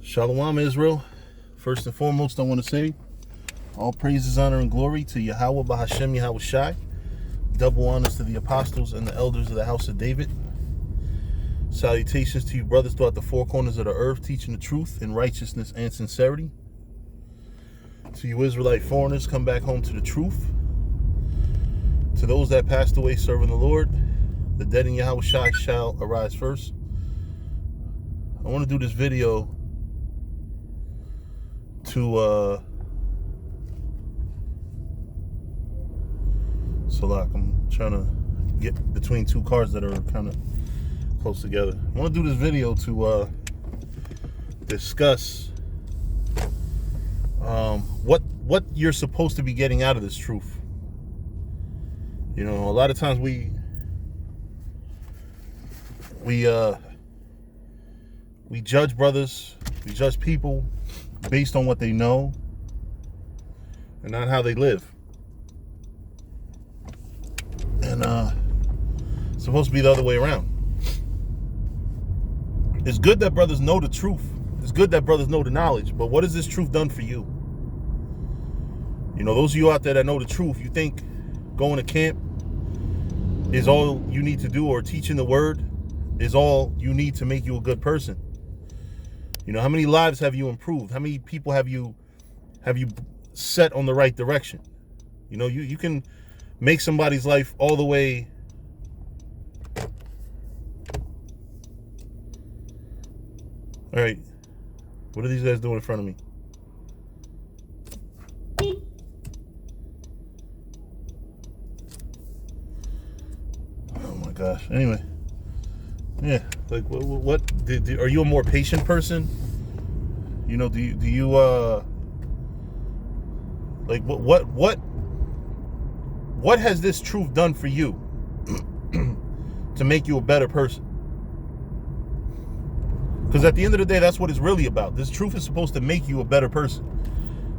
Shalom, Israel. First and foremost, I want to say all praises, honor, and glory to Yahweh Bahashem Yahweh Shai. Double honors to the apostles and the elders of the house of David. Salutations to you brothers throughout the four corners of the earth, teaching the truth in righteousness and sincerity. To you Israelite foreigners, come back home to the truth. To those that passed away serving the Lord, the dead in Yahweh Shai shall arise first. I want to do this video to Salak. I'm trying to get between two cars that are kind of close together. I want to do this video to discuss what you're supposed to be getting out of this truth. You know, a lot of times we judge brothers, we judge people based on what they know and not how they live. And it's supposed to be the other way around. It's good that brothers know the truth. It's good that brothers know the knowledge. But what has this truth done for you? You know, those of you out there that know the truth, you think going to camp is all you need to do, or teaching the word is all you need to make you a good person? You know, how many lives have you improved? How many people have you set on the right direction? You know, you can make somebody's life all the way all right. What are these guys doing in front of me? Oh my gosh. Anyway. Yeah, like what are you a more patient person? You know, do you like what has this truth done for you to make you a better person? Because at the end of the day, that's what it's really about. This truth is supposed to make you a better person.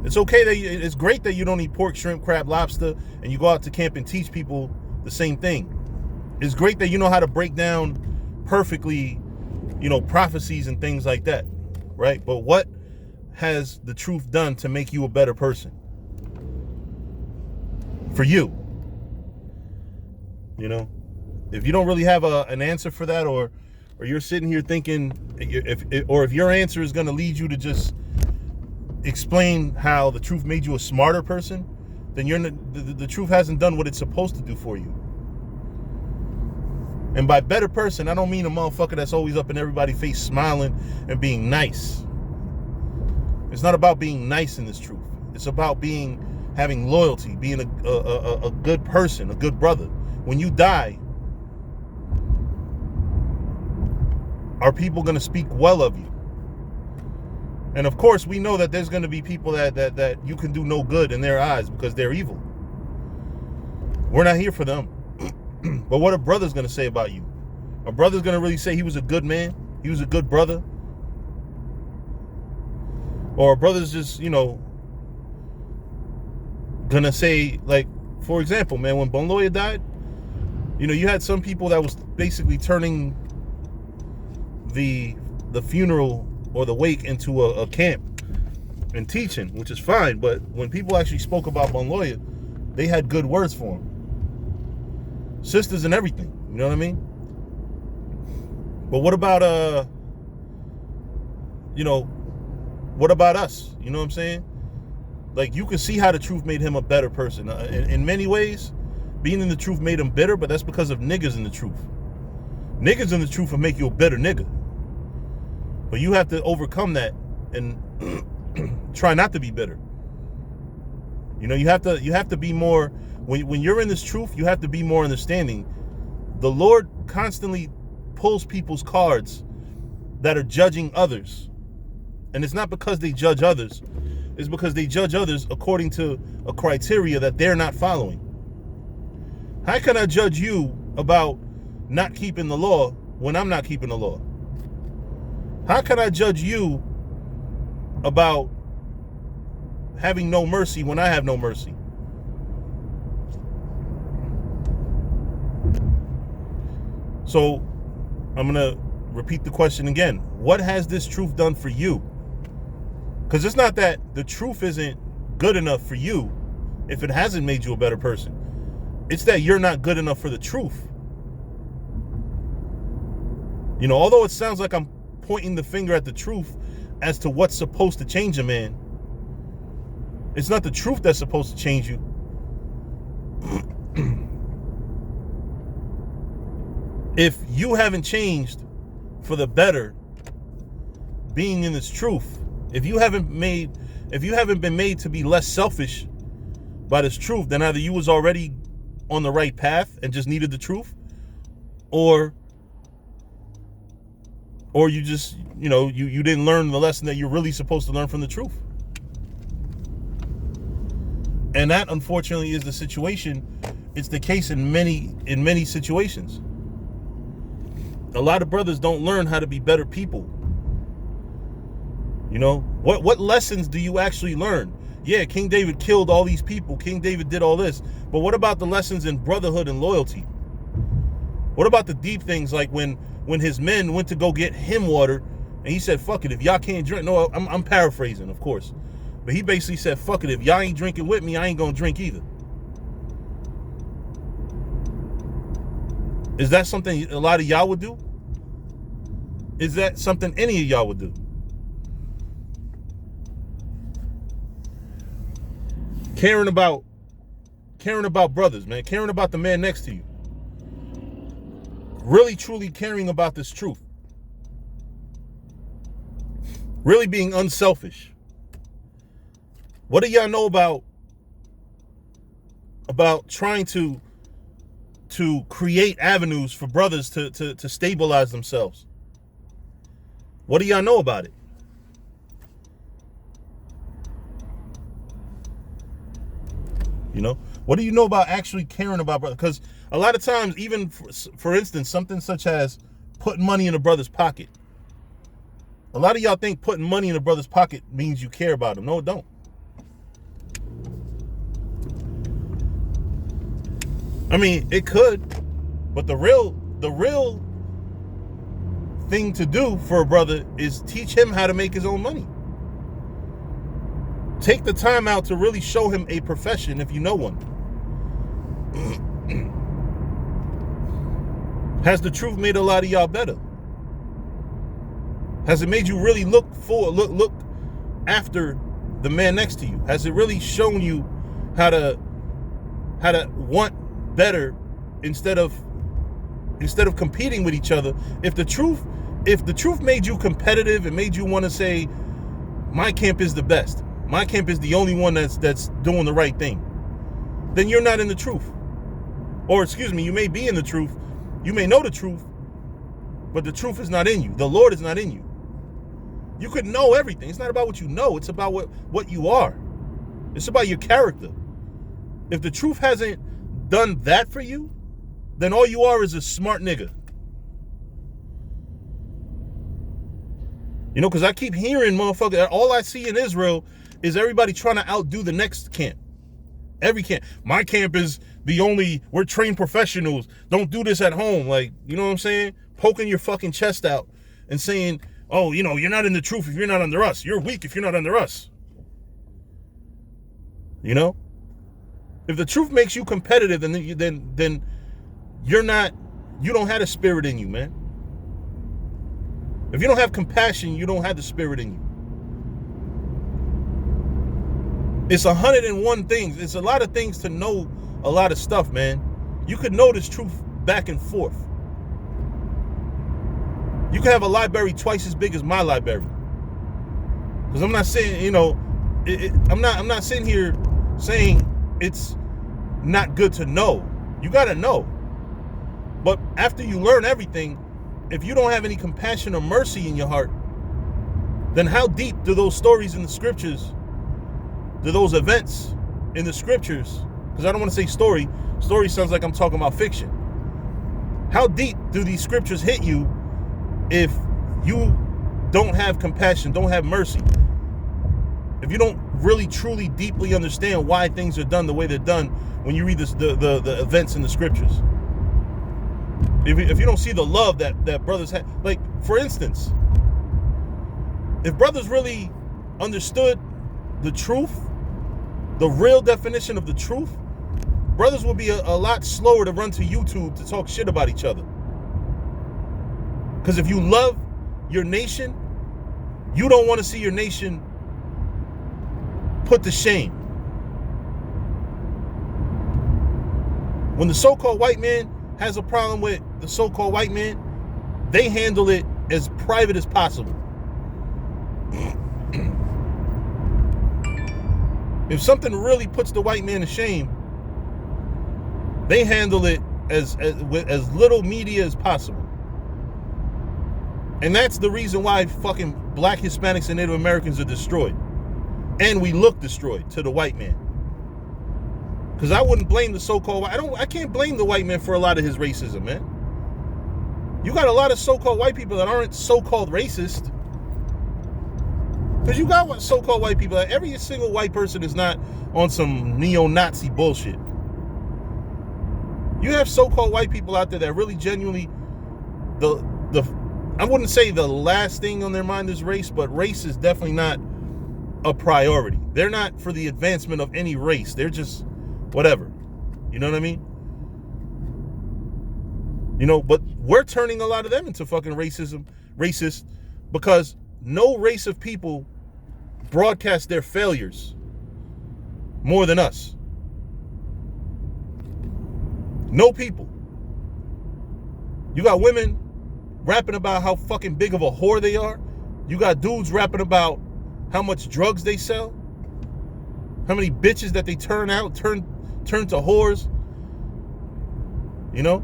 It's okay that it's great that you don't eat pork, shrimp, crab, lobster, and you go out to camp and teach people the same thing. It's great that you know how to break down perfectly, you know, prophecies and things like that, right? But what has the truth done to make you a better person? For you. You know, if you don't really have an answer for that, or you're sitting here thinking, if your answer is going to lead you to just explain how the truth made you a smarter person, then the truth hasn't done what it's supposed to do for you. And by better person, I don't mean a motherfucker that's always up in everybody's face smiling and being nice. It's not about being nice in this truth. It's about having loyalty, being a good person, a good brother. When you die, are people going to speak well of you? And of course, we know that there's going to be people that you can do no good in their eyes because they're evil. We're not here for them. But what are brothers going to say about you? Are brothers going to really say he was a good man? He was a good brother? Or are brothers just, you know, going to say, like, for example, man, when Bonloya died, you know, you had some people that was basically turning the funeral or the wake into a camp and teaching, which is fine. But when people actually spoke about Bonloya, they had good words for him. Sisters and everything, you know what I mean? But what about you know, what about us? You know what I'm saying? Like, you can see how the truth made him a better person. In many ways, being in the truth made him bitter, but that's because of niggas in the truth. Niggas in the truth will make you a bitter nigga. But you have to overcome that and try not to be bitter. You know, you have to be more. When you're in this truth, you have to be more understanding. The Lord constantly pulls people's cards that are judging others. And it's not because they judge others. It's because they judge others according to a criteria that they're not following. How can I judge you about not keeping the law when I'm not keeping the law? How can I judge you about having no mercy when I have no mercy? So I'm going to repeat the question again. What has this truth done for you? Because it's not that the truth isn't good enough for you if it hasn't made you a better person. It's that you're not good enough for the truth. You know, although it sounds like I'm pointing the finger at the truth as to what's supposed to change a man, it's not the truth that's supposed to change you. If you haven't changed for the better, being in this truth, if you haven't been made to be less selfish by this truth, then either you was already on the right path and just needed the truth, or you just, you know, you didn't learn the lesson that you're really supposed to learn from the truth. And that, unfortunately, is the situation. It's the case in many situations. A lot of brothers don't learn how to be better people. You know, what lessons do you actually learn? Yeah, King David killed all these people. King David did all this. But what about the lessons in brotherhood and loyalty? What about the deep things, like when his men went to go get him water and he said, fuck it, if y'all can't drink. No, I'm paraphrasing, of course. But he basically said, fuck it, if y'all ain't drinking with me, I ain't gonna drink either. Is that something a lot of y'all would do? Is that something any of y'all would do? Caring about brothers, man. Caring about the man next to you. Really, truly caring about this truth. Really being unselfish. What do y'all know about trying to create avenues for brothers to stabilize themselves? What do y'all know about it? You know, what do you know about actually caring about brothers? Because a lot of times, even for instance, something such as putting money in a brother's pocket. A lot of y'all think putting money in a brother's pocket means you care about him. No, it don't. I mean, it could, but the real thing to do for a brother is teach him how to make his own money. Take the time out to really show him a profession if you know one. Has the truth made a lot of y'all better? Has it made you really look after the man next to you? Has it really shown you how to want better instead of competing with each other? If the truth made you competitive and made you want to say, my camp is the best, my camp is the only one that's doing the right thing, then you're not in the truth. Or excuse me, you may be in the truth, you may know the truth, but the truth is not in you. The Lord is not in you. You could know everything. It's not about what you know, it's about what you are. It's about your character. If the truth hasn't done that for you, then all you are is a smart nigga. You know, because I keep hearing, motherfucker, all I see in Israel is everybody trying to outdo the next camp. Every camp. My camp is we're trained professionals. Don't do this at home. Like, you know what I'm saying? Poking your fucking chest out and saying, oh, you know, you're not in the truth if you're not under us. You're weak if you're not under us. You know? If the truth makes you competitive, then you don't have the spirit in you, man. If you don't have compassion, you don't have the spirit in you. It's 101 things. It's a lot of things to know a lot of stuff, man. You could know this truth back and forth. You can have a library twice as big as my library. Because I'm not saying, you know, I'm not sitting here saying it's not good to know. You got to know. But after you learn everything, if you don't have any compassion or mercy in your heart, then how deep do those stories in the scriptures, do those events in the scriptures, because I don't want to say story. Story sounds like I'm talking about fiction. How deep do these scriptures hit you if you don't have compassion, don't have mercy? If you don't really, truly, deeply understand why things are done the way they're done when you read the events in the scriptures. If you don't see the love that brothers have. Like, for instance, if brothers really understood the truth, the real definition of the truth, brothers would be a lot slower to run to YouTube to talk shit about each other. Because if you love your nation, you don't want to see your nation put to shame. When the so-called white man has a problem with the so-called white man, they handle it as private as possible. If something really puts the white man to shame, they handle it with as little media as possible. And that's the reason why fucking black Hispanics and Native Americans are destroyed. And we look destroyed to the white man. Because I wouldn't blame the so-called I can't blame the white man for a lot of his racism, man. You got a lot of so-called white people that aren't so-called racist. Because you got what so-called white people, every single white person is not on some neo-Nazi bullshit. You have so-called white people out there that really genuinely, I wouldn't say the last thing on their mind is race, but race is definitely not a priority. They're not for the advancement of any race. They're just whatever. You know what I mean? You know, but we're turning a lot of them into fucking racist, because no race of people broadcast their failures more than us. No people. You got women rapping about how fucking big of a whore they are. You got dudes rapping about how much drugs they sell, how many bitches that they turn to whores. You know?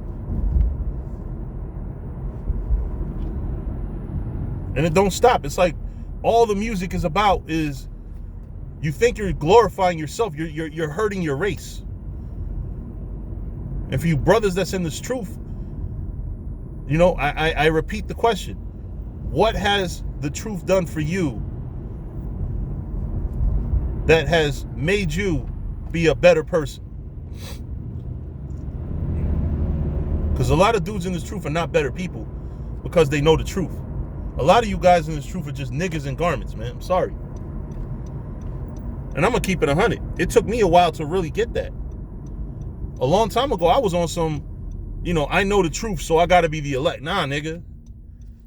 And it don't stop. It's like all the music is about is you think you're glorifying yourself. You're hurting your race. And for you brothers that's in this truth, you know, I repeat the question. What has the truth done for you that has made you be a better person? Because a lot of dudes in this truth are not better people because they know the truth. A lot of you guys in this truth are just niggas in garments, man. I'm sorry. And I'm going to keep it 100. It took me a while to really get that. A long time ago, I was on some, you know, I know the truth, so I got to be the elect. Nah, nigga.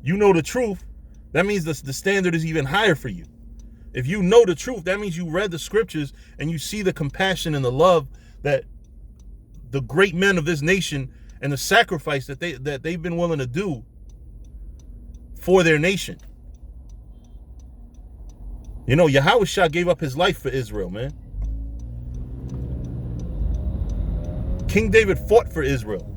You know the truth. That means the standard is even higher for you. If you know the truth, that means you read the scriptures and you see the compassion and the love that the great men of this nation and the sacrifice that they've been willing to do for their nation. You know, Yahushua gave up his life for Israel, man. King David fought for Israel.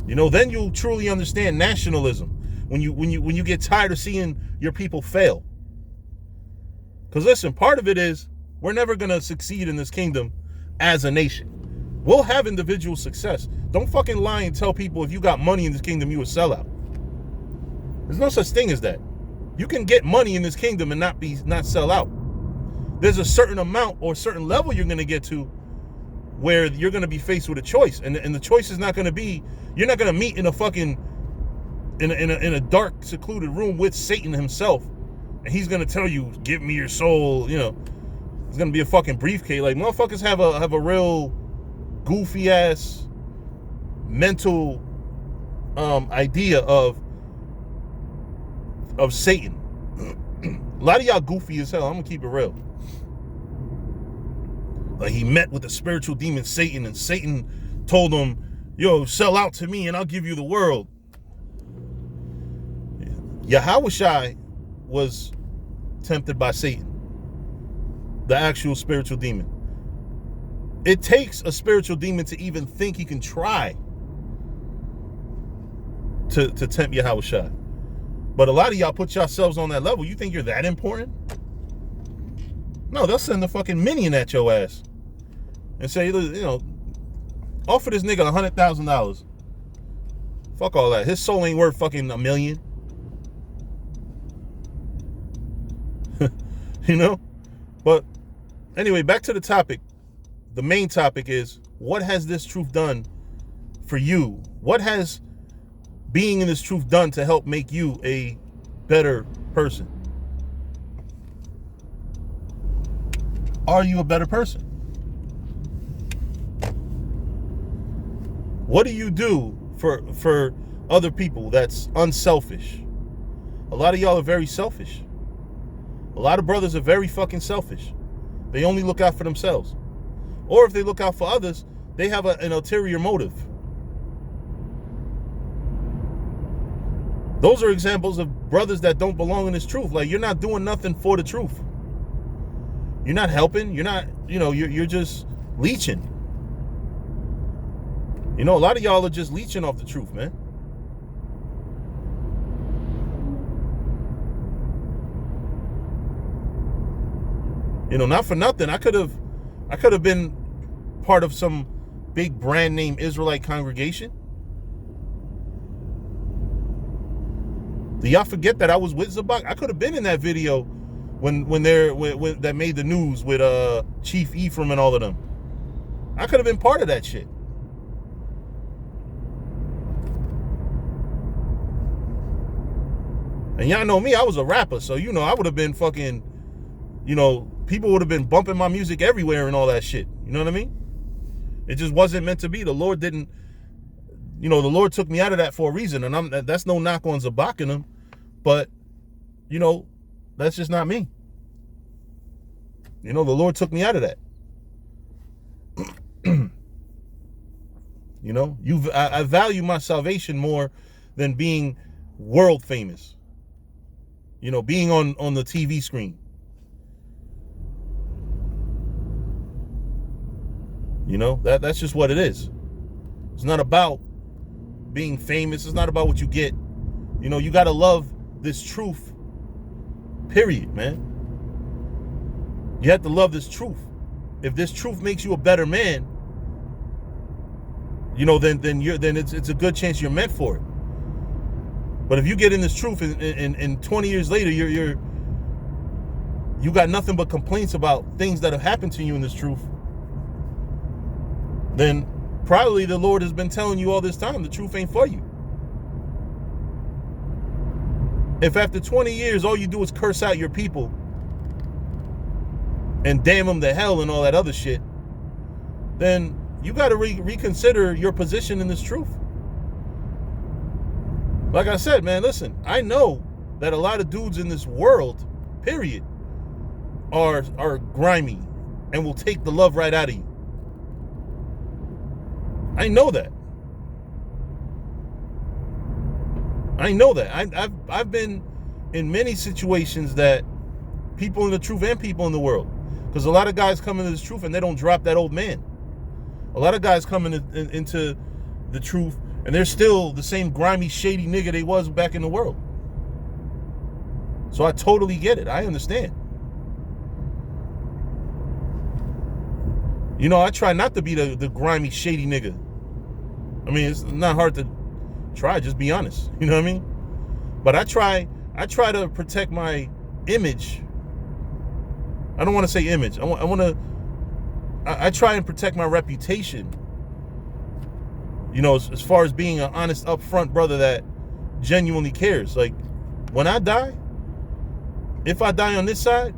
You know, then you'll truly understand nationalism when you get tired of seeing your people fail. Because listen, part of it is we're never going to succeed in this kingdom as a nation. We'll have individual success. Don't fucking lie and tell people if you got money in this kingdom, you a sellout. There's no such thing as that. You can get money in this kingdom and not sell out. There's a certain amount or certain level you're going to get to where you're going to be faced with a choice. And the choice is not going to be, you're not going to meet in a fucking, in a dark, secluded room with Satan himself. And he's going to tell you, give me your soul. You know, it's going to be a fucking briefcase. Like, motherfuckers have a real goofy ass mental idea of Satan. A lot of y'all goofy as hell. I'm going to keep it real. Like, he met with the spiritual demon Satan, and Satan told him, yo, sell out to me and I'll give you the world. Yahushua was tempted by Satan, the actual spiritual demon. It takes a spiritual demon to even think he can try to tempt Yahushua. But a lot of y'all put yourselves on that level. You think you're that important? No, they'll send the fucking minion at your ass and say, you know, offer this nigga $100,000. Fuck all that. His soul ain't worth fucking $1 million. You know? But anyway, back to the topic. The main topic is, what has this truth done for you? What has being in this truth done to help make you a better person? Are you a better person? What do you do for other people that's unselfish? A lot of y'all are very selfish. A lot of brothers are very fucking selfish. They only look out for themselves. Or if they look out for others, they have an ulterior motive. Those are examples of brothers that don't belong in this truth. Like, you're not doing nothing for the truth. You're not helping. You're not, you're just leeching. A lot of y'all are just leeching off the truth, man. Not for nothing. I could have been part of some big brand name Israelite congregation. Do y'all forget that I was with Zabak? I could have been in that video when that made the news with Chief Ephraim and all of them. I could have been part of that shit. And y'all know me, I was a rapper, so I would have been fucking, people would have been bumping my music everywhere and all that shit. You know what I mean? It just wasn't meant to be. The Lord didn't, the Lord took me out of that for a reason, and that's no knock on Zabak and them, but, that's just not me. The Lord took me out of that. I value my salvation more than being world famous. Being on the TV screen. That's just what it is. It's not about being famous. It's not about what you get. You got to love this truth. Period, man. You have to love this truth. If this truth makes you a better man, then it's a good chance you're meant for it. But if you get in this truth and 20 years later you got nothing but complaints about things that have happened to you in this truth, then probably the Lord has been telling you all this time the truth ain't for you. If after 20 years all you do is curse out your people and damn them to hell and all that other shit, then you got to reconsider your position in this truth. Like I said, man, listen, I know that a lot of dudes in this world, period, are grimy and will take the love right out of you. I know that. I've been in many situations that people in the truth and people in the world, because a lot of guys come into this truth and they don't drop that old man. A lot of guys come into the truth and they're still the same grimy, shady nigga they was back in the world. So I totally get it. I understand. I try not to be the grimy, shady nigga. I mean, it's not hard to try, just be honest. You know what I mean? But I try to protect my image. I don't want to say image. I try and protect my reputation. As far as being an honest, upfront brother that genuinely cares. Like, when I die, if I die on this side,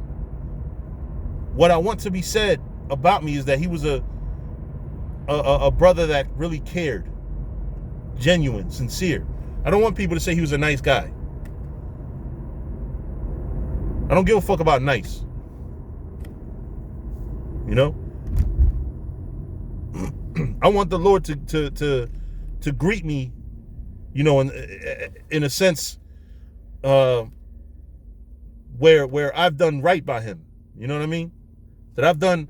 what I want to be said about me is that he was a brother that really cared. Genuine, sincere. I don't want people to say he was a nice guy. I don't give a fuck about nice. I want the Lord to greet me, in a sense, where I've done right by him. You know what I mean? That I've done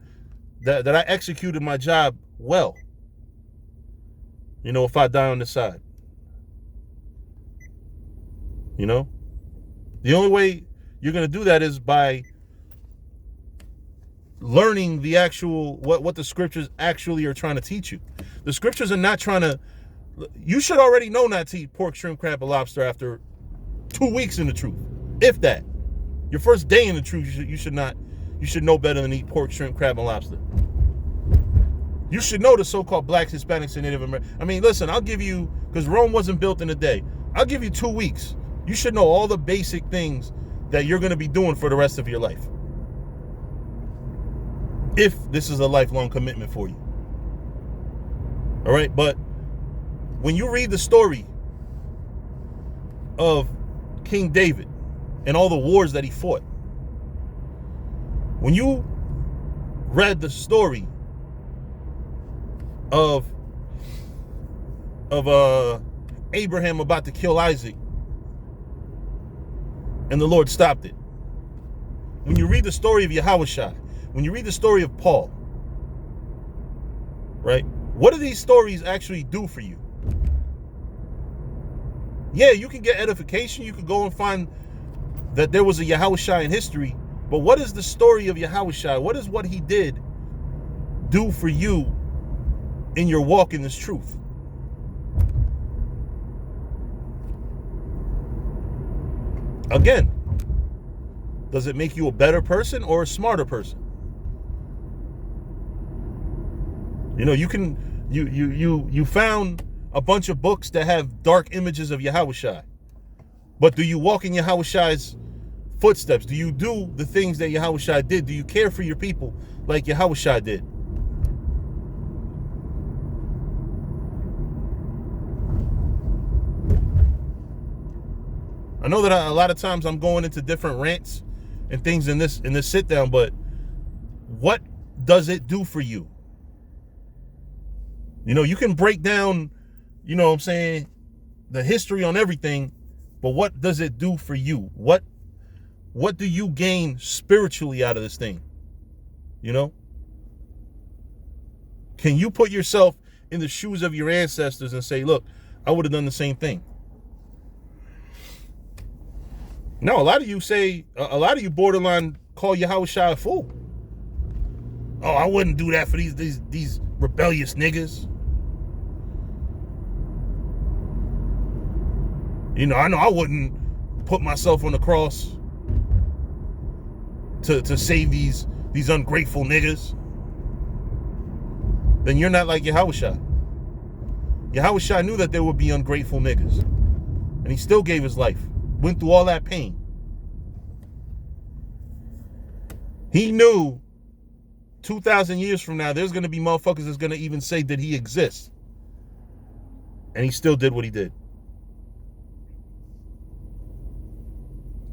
that I executed my job well. If I die on this side. The only way you're gonna do that is by learning the actual what the scriptures actually are trying to teach you. The scriptures are not trying to. You should already know not to eat pork, shrimp, crab, and lobster after 2 weeks in the truth, if that. Your first day in the truth, you should know better than eat pork, shrimp, crab, and lobster. You should know the so-called blacks, Hispanics, and Native Americans. I mean, listen, I'll give you, because Rome wasn't built in a day. I'll give you 2 weeks. You should know all the basic things that you're going to be doing for the rest of your life, if this is a lifelong commitment for you. All right, but when you read the story of King David and all the wars that he fought, when you read the story of Abraham about to kill Isaac, and the Lord stopped it. When you read the story of Yahushua, when you read the story of Paul, right? What do these stories actually do for you? Yeah, you can get edification. You can go and find that there was a Yahushua in history. But what is the story of Yahushua? What is what he did do for you in your walk in this truth? Again, does it make you a better person or a smarter person? You know, you found a bunch of books that have dark images of Yahushua. But do you walk in Yahushua's footsteps? Do you do the things that Yahushua did? Do you care for your people like Yahushua did? I know that a lot of times I'm going into different rants and things in this sit down, but what does it do for you? You know, you can break down, you know what I'm saying, the history on everything, but what does it do for you? What do you gain spiritually out of this thing? You know? Can you put yourself in the shoes of your ancestors and say, look, I would have done the same thing? No, a lot of you borderline call Yahushua a fool. Oh, I wouldn't do that for these rebellious niggas. You know I wouldn't put myself on the cross to save these ungrateful niggas. Then you're not like Yahushua. Yahushua knew that there would be ungrateful niggas, and he still gave his life. Went through all that pain. He knew 2,000 years from now, there's going to be motherfuckers that's going to even say, did he exist? And he still did what he did.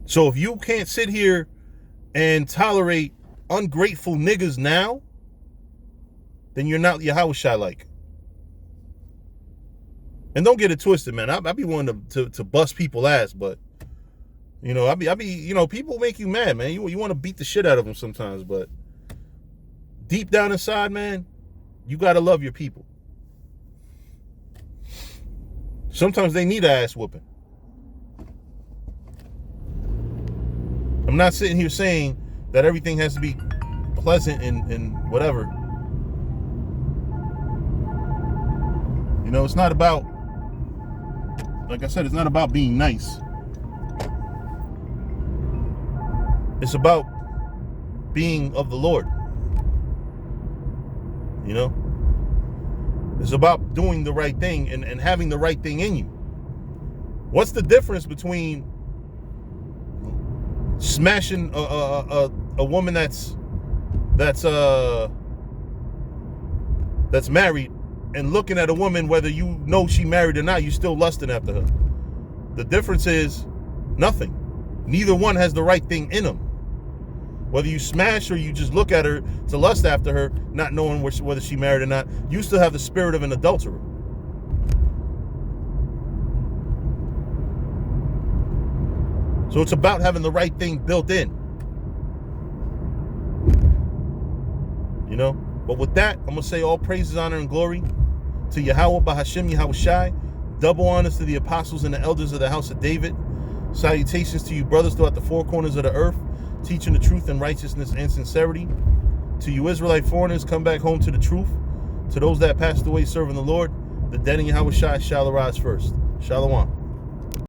So if you can't sit here and tolerate ungrateful niggas now, then you're not Yahushua like. And don't get it twisted, man. I be wanting to bust people's ass, but you know, I be, you know, people make you mad, man. You want to beat the shit out of them sometimes, but deep down inside, man, you got to love your people. Sometimes they need an ass whooping. I'm not sitting here saying that everything has to be pleasant and whatever. You know, it's not about, like I said, it's not about being nice. It's about being of the Lord. You know? It's about doing the right thing and having the right thing in you. What's the difference between smashing a woman that's married and looking at a woman, whether you know she married or not, you still lusting after her? The difference is nothing. Neither one has the right thing in them. Whether you smash or you just look at her to lust after her, not knowing whether she married or not, you still have the spirit of an adulterer. So it's about having the right thing built in. You know? But with that, I'm going to say all praises, honor, and glory to Yahweh, Bahashem, Yahushai. Double honors to the apostles and the elders of the house of David. Salutations to you brothers throughout the four corners of the earth, teaching the truth and righteousness and sincerity. To you Israelite foreigners, come back home to the truth. To those that passed away serving the Lord, the dead in Yahushua shall arise first. Shalom.